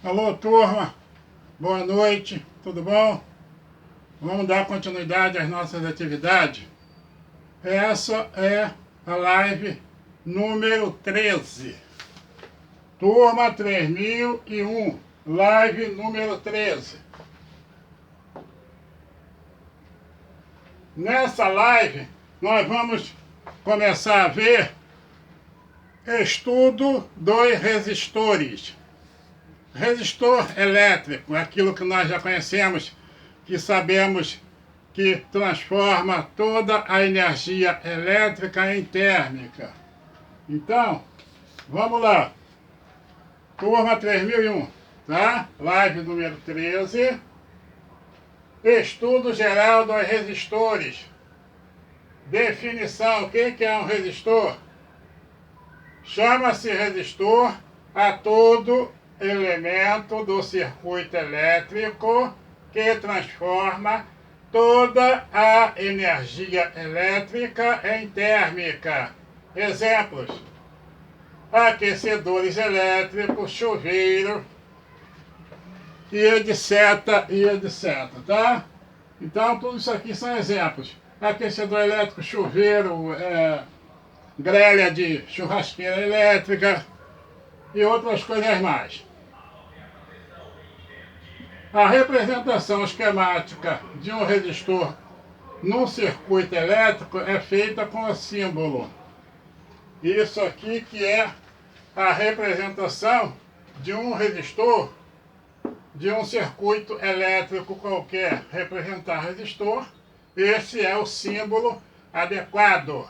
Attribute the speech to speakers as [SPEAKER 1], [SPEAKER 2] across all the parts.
[SPEAKER 1] Alô, turma, boa noite, tudo bom? Vamos dar continuidade às nossas atividades. Essa é a live número 13. Turma 3001, live número 13. Nessa live, nós vamos começar a ver estudo dos resistores. Resistor elétrico, aquilo que nós já conhecemos, que sabemos que transforma toda a energia elétrica em térmica. Então, vamos lá. Turma 3001, tá? Live número 13. Estudo geral dos resistores. Definição, o que é um resistor? Chama-se resistor a todo elemento do circuito elétrico que transforma toda a energia elétrica em térmica. Exemplos: aquecedores elétricos, chuveiro e etc, tá? Então, tudo isso aqui são exemplos. Aquecedor elétrico, chuveiro, grelha de churrasqueira elétrica e outras coisas mais. A representação esquemática de um resistor num circuito elétrico é feita com o símbolo. Isso aqui que é a representação de um resistor de um circuito elétrico qualquer. Representar resistor, esse é o símbolo adequado.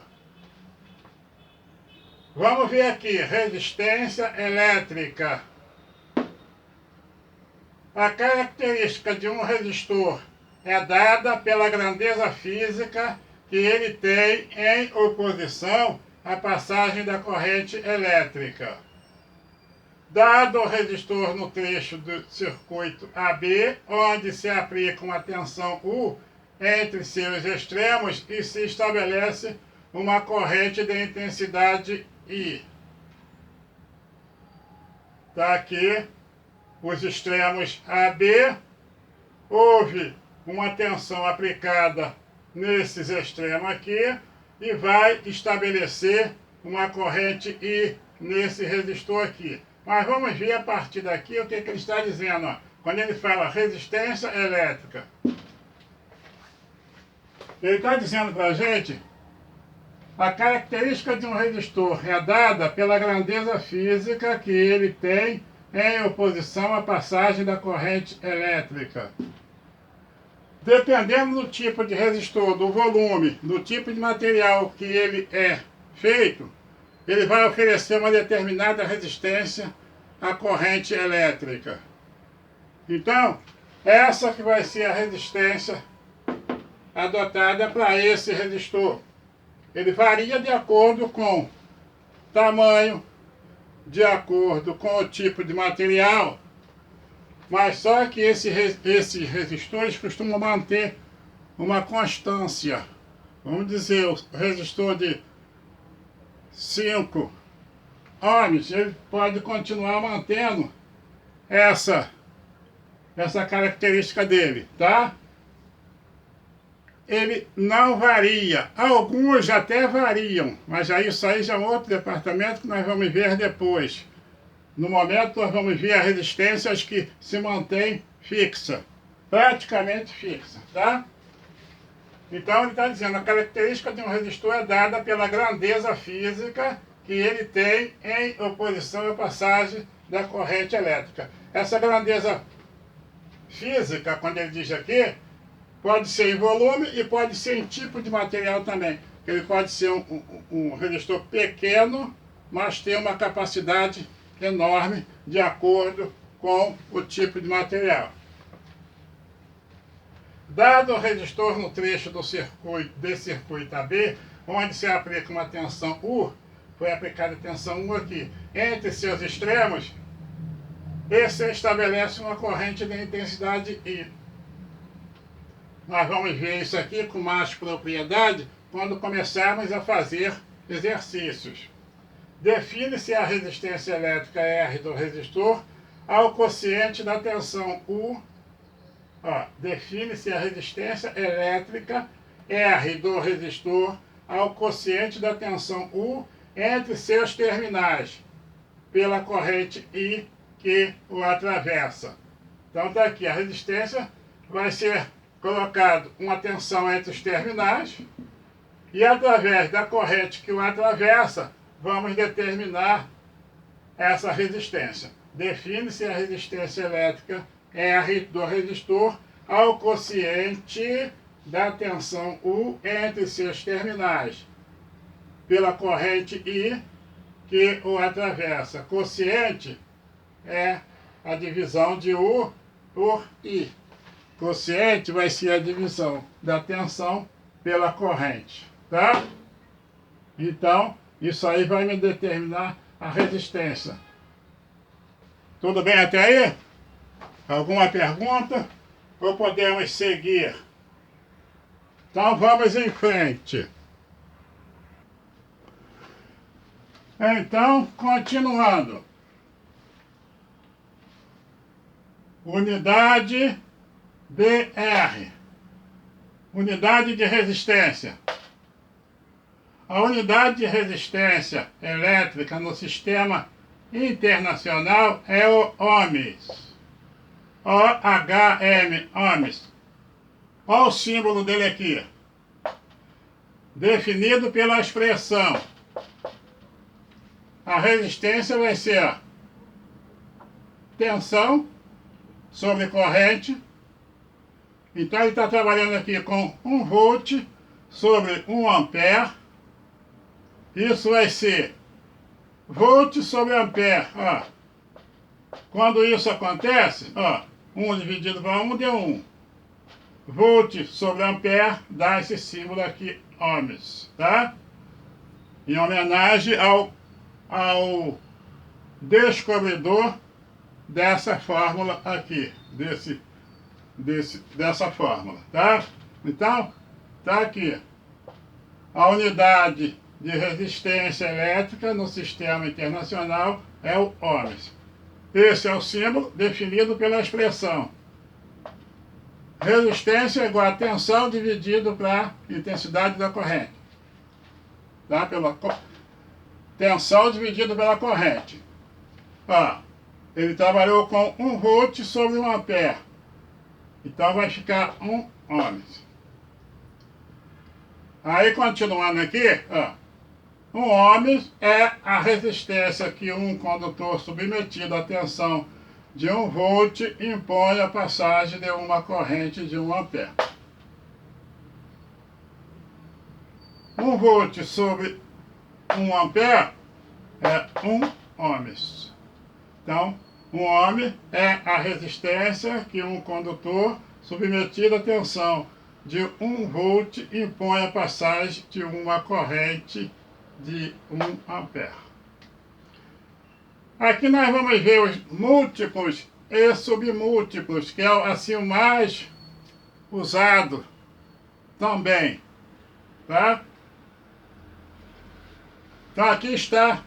[SPEAKER 1] Vamos ver aqui, resistência elétrica. A característica de um resistor é dada pela grandeza física que ele tem em oposição à passagem da corrente elétrica. Dado o resistor no trecho do circuito AB, onde se aplica uma tensão U entre seus extremos e se estabelece uma corrente de intensidade I. Está aqui os extremos AB, houve uma tensão aplicada nesses extremos aqui e vai estabelecer uma corrente I nesse resistor aqui. Mas vamos ver a partir daqui o que ele está dizendo, ó, quando ele fala resistência elétrica. Ele está dizendo para a gente: a característica de um resistor é dada pela grandeza física que ele tem em oposição à passagem da corrente elétrica. Dependendo do tipo de resistor, do volume, do tipo de material que ele é feito, ele vai oferecer uma determinada resistência à corrente elétrica. Então, essa que vai ser a resistência adotada para esse resistor. Ele varia de acordo com tamanho, de acordo com o tipo de material, mas só que esses resistores costumam manter uma constância. Vamos dizer, o resistor de 5 ohms, ele pode continuar mantendo essa característica dele, tá? Ele não varia. Alguns até variam, mas aí isso aí já é outro departamento que nós vamos ver depois. No momento nós vamos ver as resistências que se mantêm fixa, praticamente fixa, tá? Então ele está dizendo, a característica de um resistor é dada pela grandeza física que ele tem em oposição à passagem da corrente elétrica. Essa grandeza física, quando ele diz aqui, pode ser em volume e pode ser em tipo de material também. Ele pode ser um resistor pequeno, mas ter uma capacidade enorme de acordo com o tipo de material. Dado o resistor no trecho do circuito AB, onde se aplica uma tensão U, foi aplicada a tensão U aqui, entre seus extremos, esse estabelece uma corrente de intensidade I. Nós vamos ver isso aqui com mais propriedade quando começarmos a fazer exercícios. Define-se a resistência elétrica R do resistor ao quociente da tensão U. Define-se a resistência elétrica R do resistor ao quociente da tensão U entre seus terminais, pela corrente I que o atravessa. Então está aqui, a resistência vai ser colocado uma tensão entre os terminais e através da corrente que o atravessa, vamos determinar essa resistência. Define-se a resistência elétrica R do resistor ao quociente da tensão U entre seus terminais, pela corrente I que o atravessa. Quociente é a divisão de U por I. Quociente vai ser a divisão da tensão pela corrente, tá? Então, isso aí vai me determinar a resistência. Tudo bem até aí? Alguma pergunta? Ou podemos seguir? Então vamos em frente. Então, continuando. Unidade BR. Unidade de resistência. A unidade de resistência elétrica no sistema internacional é o ohms. OHM, ohms. Olha o símbolo dele aqui. Definido pela expressão. A resistência vai ser tensão sobre corrente. Então ele está trabalhando aqui com 1 volt sobre 1 ampere. Isso vai ser volt sobre ampere. Quando isso acontece, 1 dividido por 1 deu 1. Volt sobre ampere dá esse símbolo aqui, ohms, tá? Em homenagem ao descobridor dessa fórmula aqui, dessa fórmula, tá? Então, tá aqui. A unidade de resistência elétrica no sistema internacional é o ohms. Esse é o símbolo definido pela expressão. Resistência é igual a tensão dividido pela intensidade da corrente. Tá? Tensão dividido pela corrente. Ele trabalhou com 1 volt sobre 1 ampere. Então vai ficar 1 ohms. Aí continuando aqui, 1 ohms é a resistência que um condutor submetido à tensão de 1 volt impõe a passagem de uma corrente de 1 ampere. 1 volt sobre 1 ampere é 1 ohms. Então, 1 ohm é a resistência que um condutor submetido à tensão de 1 volt impõe a passagem de uma corrente de 1 ampere. Aqui nós vamos ver os múltiplos e submúltiplos, que é assim o mais usado também, tá? Então aqui está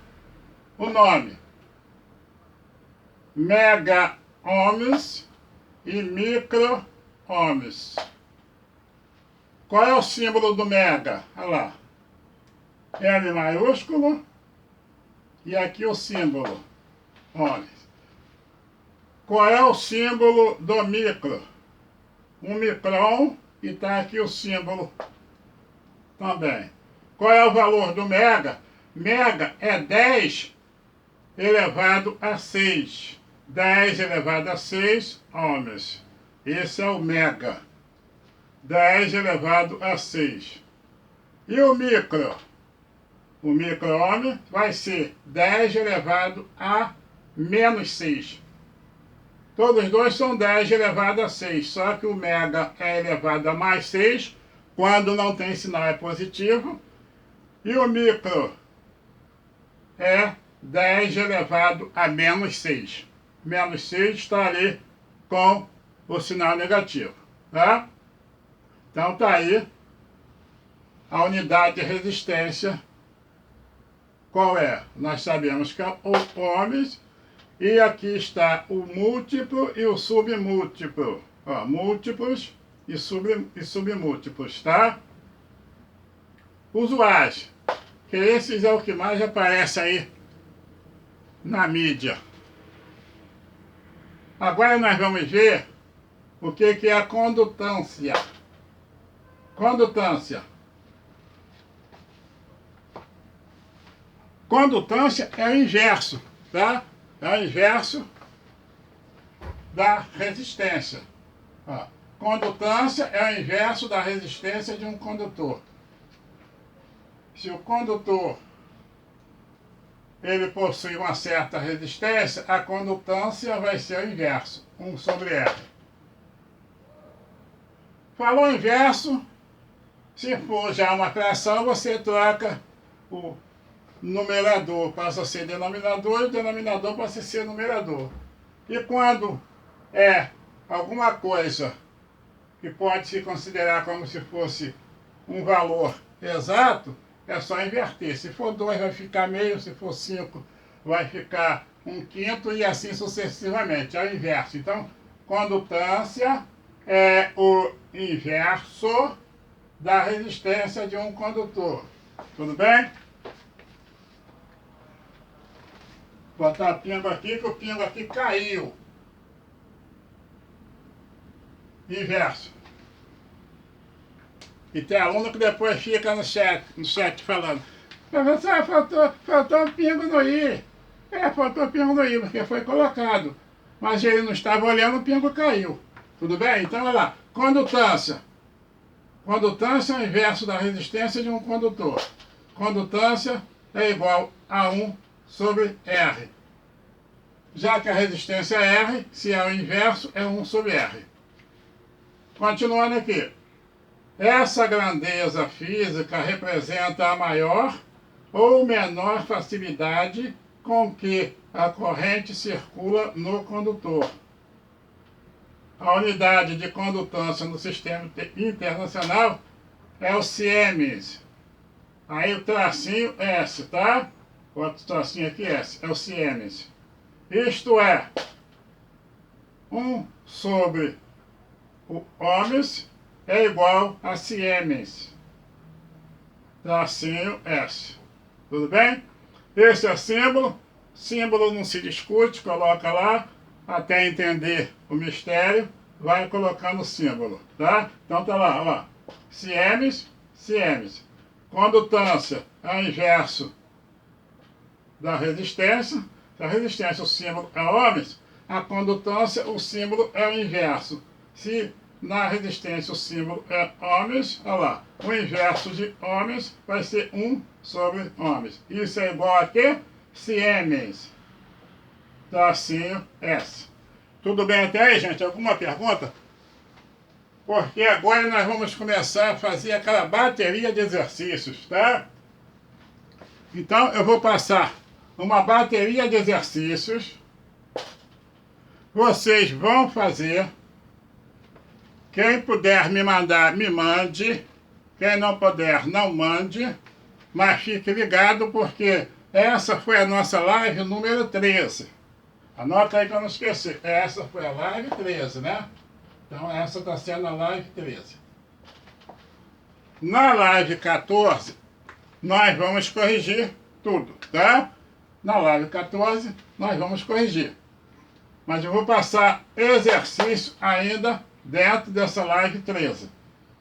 [SPEAKER 1] o nome. Mega ohms e micro ohms. Qual é o símbolo do mega? Olha lá. M maiúsculo e aqui o símbolo ohms. Qual é o símbolo do micro? Um micron e está aqui o símbolo também. Qual é o valor do mega? Mega é 10 elevado a 6. 10 elevado a 6 ohms. Esse é o mega. 10 elevado a 6. E o micro? O micro-ohm vai ser 10 elevado a menos 6. Todos os dois são 10 elevado a 6, só que o mega é elevado a mais 6, quando não tem sinal é positivo. E o micro é 10 elevado a menos 6. Menos 6 está ali com o sinal negativo, tá? Então tá aí a unidade de resistência. Qual é? Nós sabemos que é o ohms E aqui está o múltiplo e o submúltiplo. Ó, múltiplos e submúltiplos, tá? Usuais, que esses é o que mais aparece aí na mídia. Agora nós vamos ver o que é a condutância. Condutância. Condutância é o inverso, tá? É o inverso da resistência. Ó, condutância é o inverso da resistência de um condutor. Se o condutor ele possui uma certa resistência, a condutância vai ser o inverso, 1 sobre R. Falou inverso, se for já uma fração, você troca o numerador, passa a ser denominador, e o denominador passa a ser numerador. E quando é alguma coisa que pode se considerar como se fosse um valor exato, é só inverter. Se for 2 vai ficar meio, se for 5 vai ficar 1/5 e assim sucessivamente, é o inverso. Então, condutância é o inverso da resistência de um condutor. Tudo bem? Vou botar o pingo aqui, que o pingo aqui caiu. Inverso. E tem aluno que depois fica no chat falando: professor, faltou um pingo no i. Faltou um pingo no i, porque foi colocado. Mas ele não estava olhando, o pingo caiu. Tudo bem? Então, olha lá. Condutância. Condutância é o inverso da resistência de um condutor. Condutância é igual a 1 sobre R. Já que a resistência é R, se é o inverso, é 1 sobre R. Continuando aqui. Essa grandeza física representa a maior ou menor facilidade com que a corrente circula no condutor. A unidade de condutância no sistema internacional é o Siemens. Aí o tracinho S, tá? Outro tracinho aqui S, é o Siemens. Isto é 1 sobre o ohms é igual a Siemens. Tracinho S. Tudo bem? Esse é símbolo. Símbolo não se discute, coloca lá. Até entender o mistério, vai colocando o símbolo, tá? Então tá lá, ó. Siemens, Siemens. Condutância é o inverso da resistência. Se a resistência, o símbolo é ohms, a condutância, o símbolo é o inverso. Se na resistência o símbolo é ohms, olha lá, o inverso de ohms vai ser 1 sobre ohms. Isso é igual a quê? Siemens. Tracinho S. Tudo bem até aí, gente? Alguma pergunta? Porque agora nós vamos começar a fazer aquela bateria de exercícios, tá? Então eu vou passar uma bateria de exercícios. Vocês vão fazer. Quem puder me mandar, me mande. Quem não puder, não mande. Mas fique ligado porque essa foi a nossa live número 13. Anota aí para não esquecer. Essa foi a live 13, né? Então essa está sendo a live 13. Na live 14, nós vamos corrigir tudo, tá? Na live 14, nós vamos corrigir. Mas eu vou passar exercício ainda dentro dessa live 13.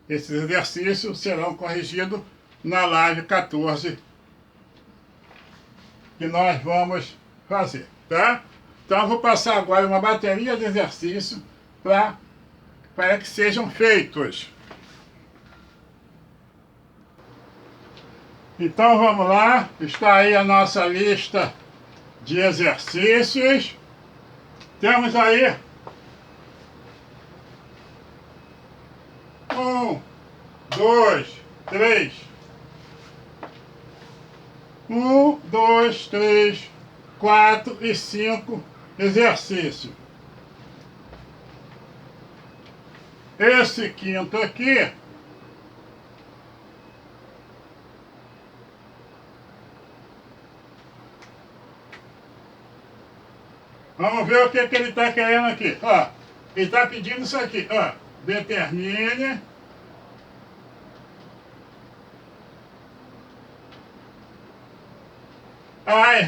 [SPEAKER 1] Esses exercícios serão corrigidos na live 14 que nós vamos fazer, tá? Então eu vou passar agora uma bateria de exercícios para que sejam feitos. Então vamos lá, está aí a nossa lista de exercícios. Temos aí 1, 2, 3. 1, 2, 3, 4 e 5 exercícios. Esse quinto aqui Vamos ver o que, que ele está querendo aqui. Ó, ele está pedindo isso aqui. Ó, determine as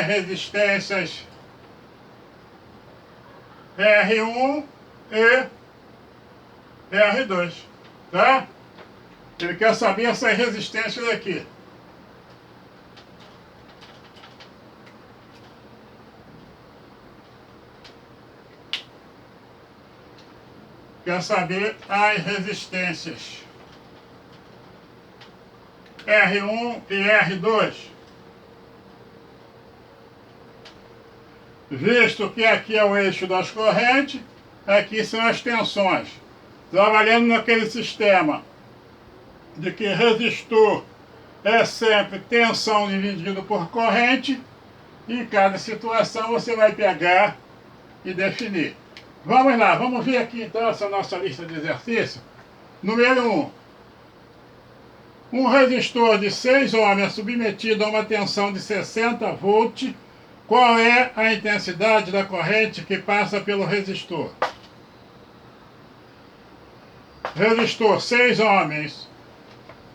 [SPEAKER 1] resistências R1 e R2, tá? Ele quer saber essas resistências aqui. Quer saber as resistências R1 e R2. Visto que aqui é o eixo das correntes, aqui são as tensões. Trabalhando naquele sistema de que resistor é sempre tensão dividido por corrente, em cada situação você vai pegar e definir. Vamos lá, vamos ver aqui então essa nossa lista de exercícios. Número 1. Um resistor de 6 ohms é submetido a uma tensão de 60 volts. Qual é a intensidade da corrente que passa pelo resistor? Resistor 6 ohms,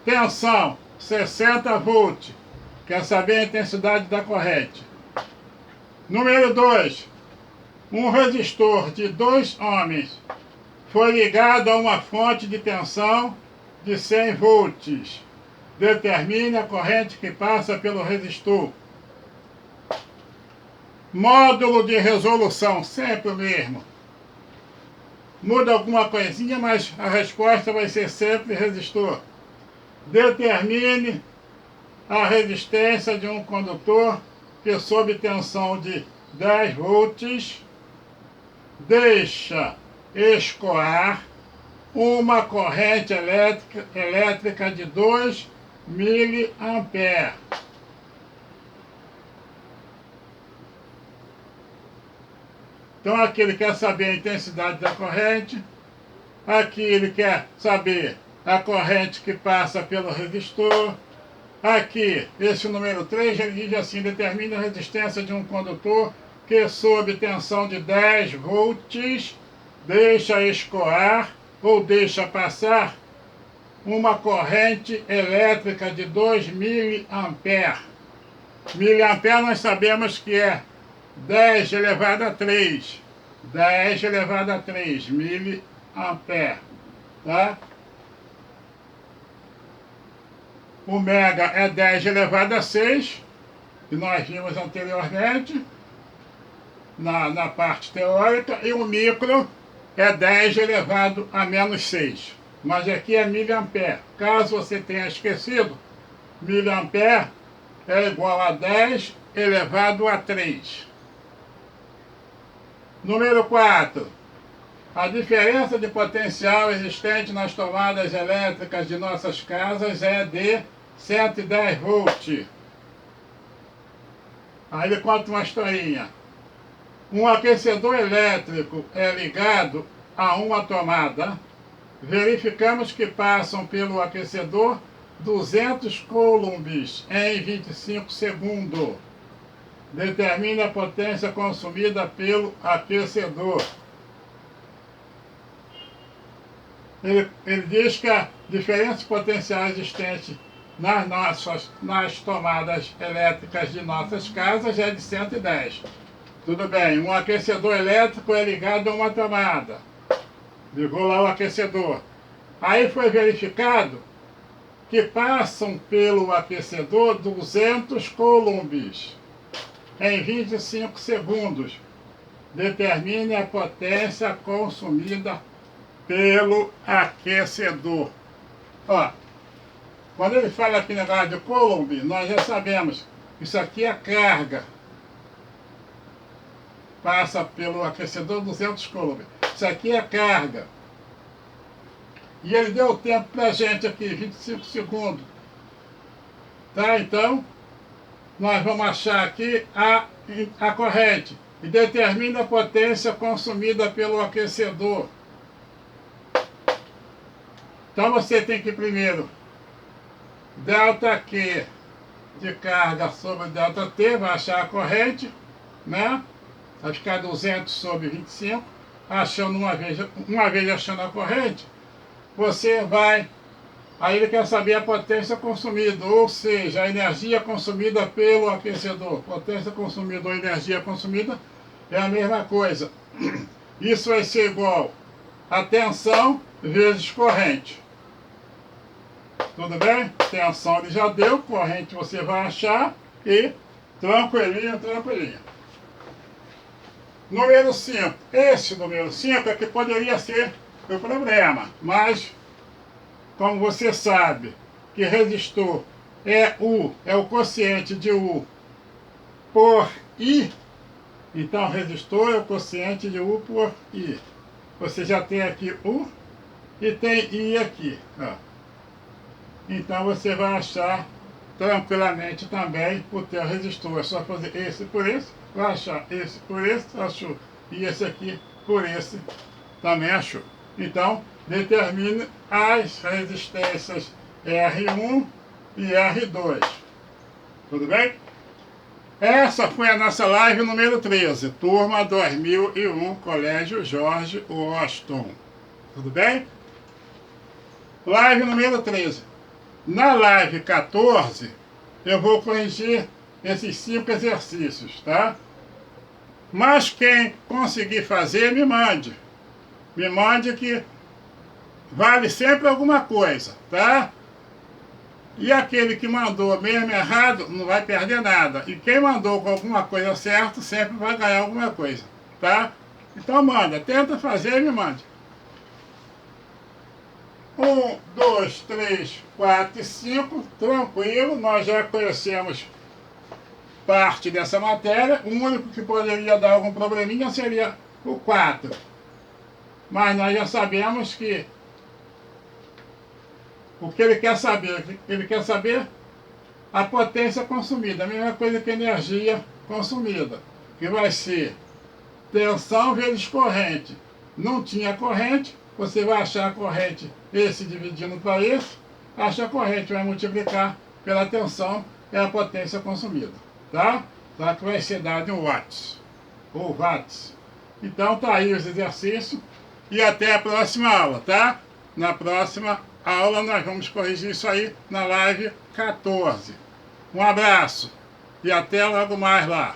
[SPEAKER 1] tensão 60 volts. Quer saber a intensidade da corrente? Número 2. Um resistor de 2 ohms foi ligado a uma fonte de tensão de 100 volts. Determine a corrente que passa pelo resistor. Módulo de resolução, sempre o mesmo. Muda alguma coisinha, mas a resposta vai ser sempre resistor. Determine a resistência de um condutor que sob tensão de 10 volts deixa escoar uma corrente elétrica de 2 miliamperes. Então aqui ele quer saber a intensidade da corrente, aqui ele quer saber a corrente que passa pelo resistor, aqui, esse número 3, ele diz assim, determine a resistência de um condutor que sob tensão de 10 volts deixa escoar ou deixa passar uma corrente elétrica de 2 miliamperes. Miliampere nós sabemos que é 10 elevado a 3. 10 elevado a 3 miliampere. Tá? O mega é 10 elevado a 6, que nós vimos anteriormente, na parte teórica, e o micro é 10 elevado a menos 6. Mas aqui é miliampere. Caso você tenha esquecido, miliampere é igual a 10 elevado a 3. Número 4. A diferença de potencial existente nas tomadas elétricas de nossas casas é de 110 volts. Aí ele conta uma historinha. Um aquecedor elétrico é ligado a uma tomada. Verificamos que passam pelo aquecedor 200 coulombs em 25 segundos. Determine a potência consumida pelo aquecedor. Ele diz que a diferença potencial existente nas tomadas elétricas de nossas casas é de 110. Tudo bem, um aquecedor elétrico é ligado a uma tomada. Ligou lá o aquecedor. Aí foi verificado que passam pelo aquecedor 200 coulombs em 25 segundos. Determine a potência consumida pelo aquecedor. Ó, quando ele fala aqui negócio de coulomb, nós já sabemos, isso aqui é carga. Passa pelo aquecedor 200 coulomb. Isso aqui é carga. E ele deu o tempo pra gente aqui, 25 segundos. Tá, então, nós vamos achar aqui a corrente. e determina a potência consumida pelo aquecedor. Então você tem que primeiro delta Q de carga sobre delta T, vai achar a corrente, né? Vai ficar 200 sobre 25, achando uma vez achando a corrente, você vai, aí ele quer saber a potência consumida, ou seja, a energia consumida pelo aquecedor. Potência consumida ou energia consumida é a mesma coisa. Isso vai ser igual a tensão vezes corrente. Tudo bem? Tensão ele já deu, corrente você vai achar e tranquilinho, tranquilinho. Número 5. Esse número 5 é que poderia ser o problema, mas como você sabe que resistor é U, é o quociente de U por I, então resistor é o quociente de U por I. Você já tem aqui U e tem I aqui, ó. Então você vai achar tranquilamente também o teu resistor. É só fazer esse por esse, vai achar esse por esse, achou. E esse aqui por esse, também achou. Então, determine as resistências R1 e R2. Tudo bem? Essa foi a nossa live número 13, turma 2001, Colégio George Washington. Tudo bem? Live número 13. Na live 14, eu vou corrigir esses 5 exercícios, tá? Mas quem conseguir fazer, me mande. Me mande que vale sempre alguma coisa, tá? E aquele que mandou mesmo errado, não vai perder nada. E quem mandou com alguma coisa certa, sempre vai ganhar alguma coisa, tá? Então manda, tenta fazer e me mande. 1, 2, 3, 4 e 5, tranquilo, nós já conhecemos parte dessa matéria. O único que poderia dar algum probleminha seria o 4. Mas nós já sabemos que o que ele quer saber? Ele quer saber a potência consumida, a mesma coisa que a energia consumida, que vai ser tensão vezes corrente. Não tinha corrente, você vai achar a corrente, esse dividindo para esse, acha a corrente, vai multiplicar pela tensão, é a potência consumida, tá? Tá, que vai ser dado em watts, ou watts. Então tá aí os exercícios, e até a próxima aula, tá? Na próxima aula nós vamos corrigir isso aí na live 14. Um abraço, e até logo mais lá.